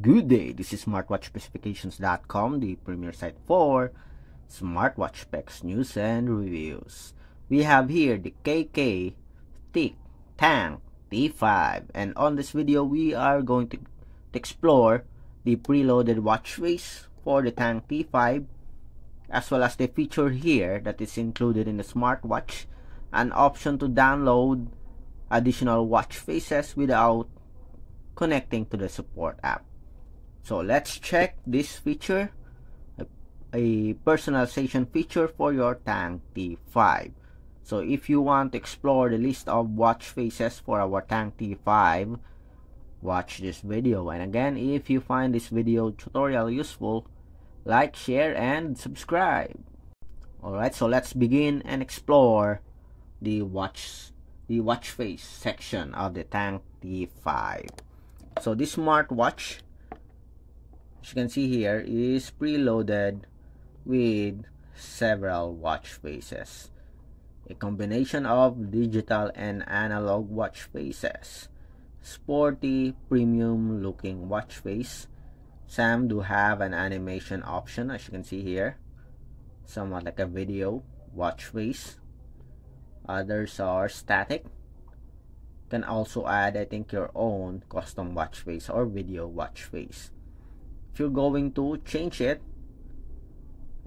Good day, this is smartwatchspecifications.com, the premier site for smartwatch specs, news, and reviews. We have here the KK Thick Tank T5, and on this video we are going to explore the preloaded watch face for the Tank T5, as well as the feature here that is included in the smartwatch, an option to download additional watch faces without connecting to the support app. So let's check this feature, a personalization feature for your Tank T5. So if you want to explore the list of watch faces for our Tank T5, watch this video. And again, if you find this video tutorial useful, like, share, and subscribe. Alright, so let's begin and explore the watch face section of the Tank T5. So this smartwatch, as you can see here, is preloaded with several watch faces, a combination of digital and analog watch faces, sporty premium looking watch face. Some do have an animation option, as you can see here, somewhat like a video watch face. Others are static. Can also add, I think, your own custom watch face or video watch face. If you're going to change it,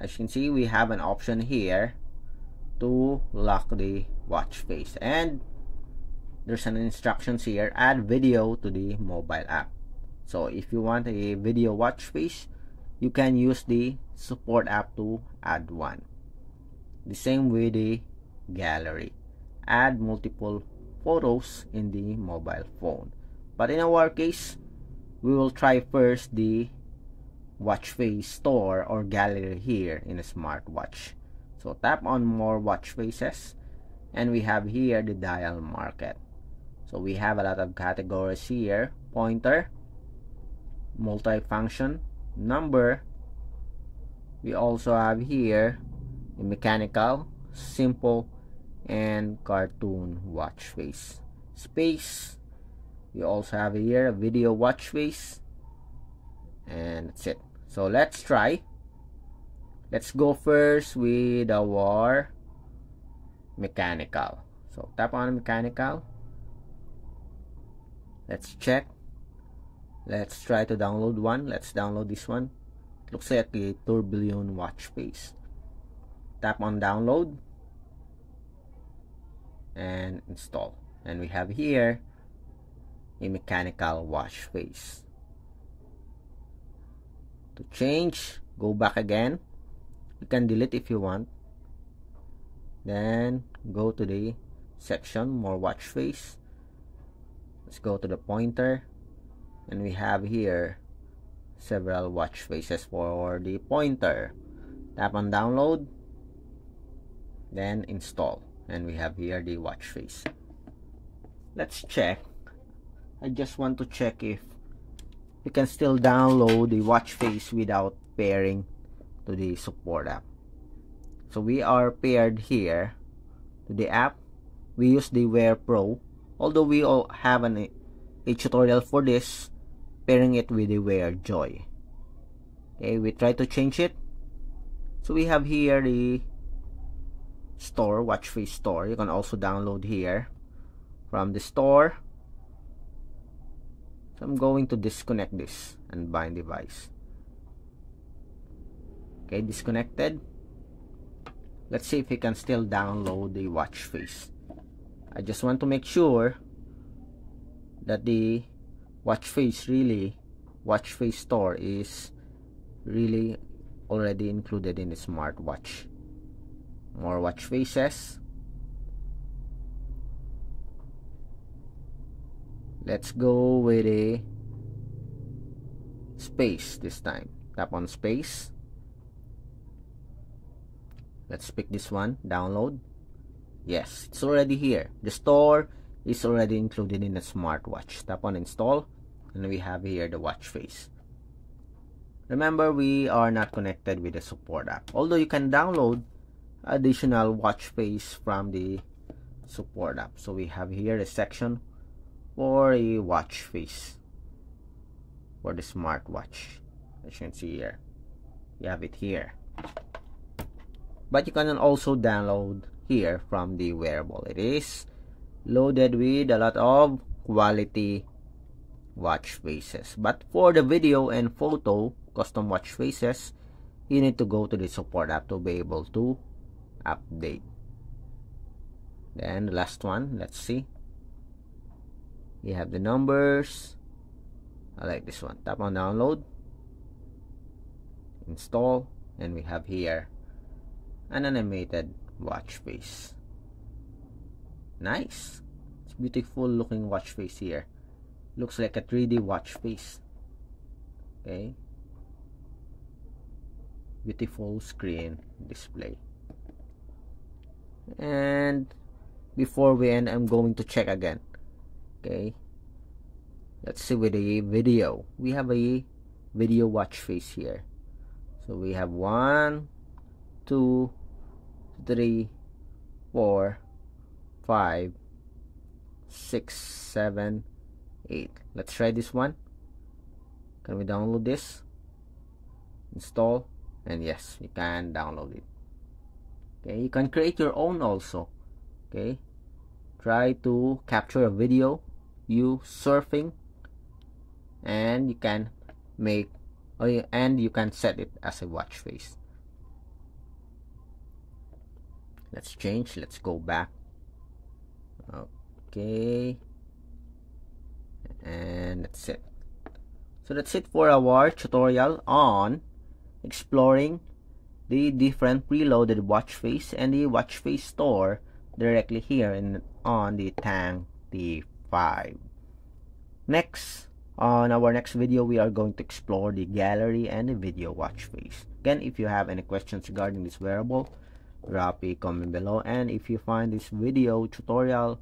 as you can see, we have an option here to lock the watch face, and there's an instructions here: add video to the mobile app. So if you want a video watch face, you can use the support app to add one. The same with the gallery, add multiple photos in the mobile phone. But in our case, we will try first the watch face store or gallery here in a smartwatch. So tap on more watch faces, and we have here the dial market. So we have a lot of categories here: pointer, multifunction, number. We also have here the mechanical, simple, and cartoon watch face. Space, we also have here a video watch face, and that's it. So let's try. Let's go first with our mechanical. So tap on mechanical. Let's check. Let's try to download one. Let's download this one. Looks like a tourbillon watch face. Tap on download and install, and we have here a mechanical watch face. To change, go back again. You can delete if you want, then go to the section more watch face. Let's go to the pointer, and we have here several watch faces for the pointer. Tap on download, then install, and we have here the watch face. Let's check. I just want to check if you can still download the watch face without pairing to the support app. So we are paired here to the app. We use the Wear Pro, although we all have a tutorial for this, pairing it with the Wear Joy. Okay, we try to change it. So we have here the store, watch face store. You can also download here from the store. So I'm going to disconnect this and bind device. Okay, disconnected. Let's see if we can still download the watch face. I just want to make sure that the watch face store is really already included in the smartwatch. More watch faces. Let's go with a space this time. Tap on space. Let's pick this one, download. Yes, it's already here. The store is already included in the smartwatch. Tap on install, and we have here the watch face. Remember, we are not connected with the support app, although you can download additional watch face from the support app. So we have here a section for a watch face for the smartwatch. As you can see here, you have it here. But you can also download here from the wearable. It is loaded with a lot of quality watch faces. But for the video and photo custom watch faces, you need to go to the support app to be able to update. Then the last one, let's see. You have the numbers. I like this one. Tap on download, install, and we have here an animated watch face. Nice. It's beautiful looking watch face here. Looks like a 3D watch face. Okay. Beautiful screen display. And before we end, I'm going to check again. Okay. Let's see with the video. We have a video watch face here. So we have 1, 2, 3, 4, 5, 6, 7, 8. Let's try this one. Can we download this? Install. And yes, you can download it. Okay, you can create your own also. Okay, try to capture a video you surfing, and you can make, and you can set it as a watch face. Let's change. Let's go back. Okay, and that's it. So that's it for our tutorial on exploring the different preloaded watch face and the watch face store directly here on the Tang T5. Next, on our next video, we are going to explore the gallery and the video watch face. Again, if you have any questions regarding this wearable, drop a comment below. And if you find this video tutorial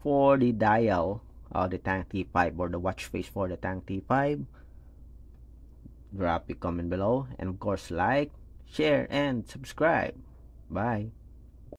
for the dial of the Tang T5 or the watch face for the Tang T5, drop a comment below, and of course like, share, and subscribe. Bye.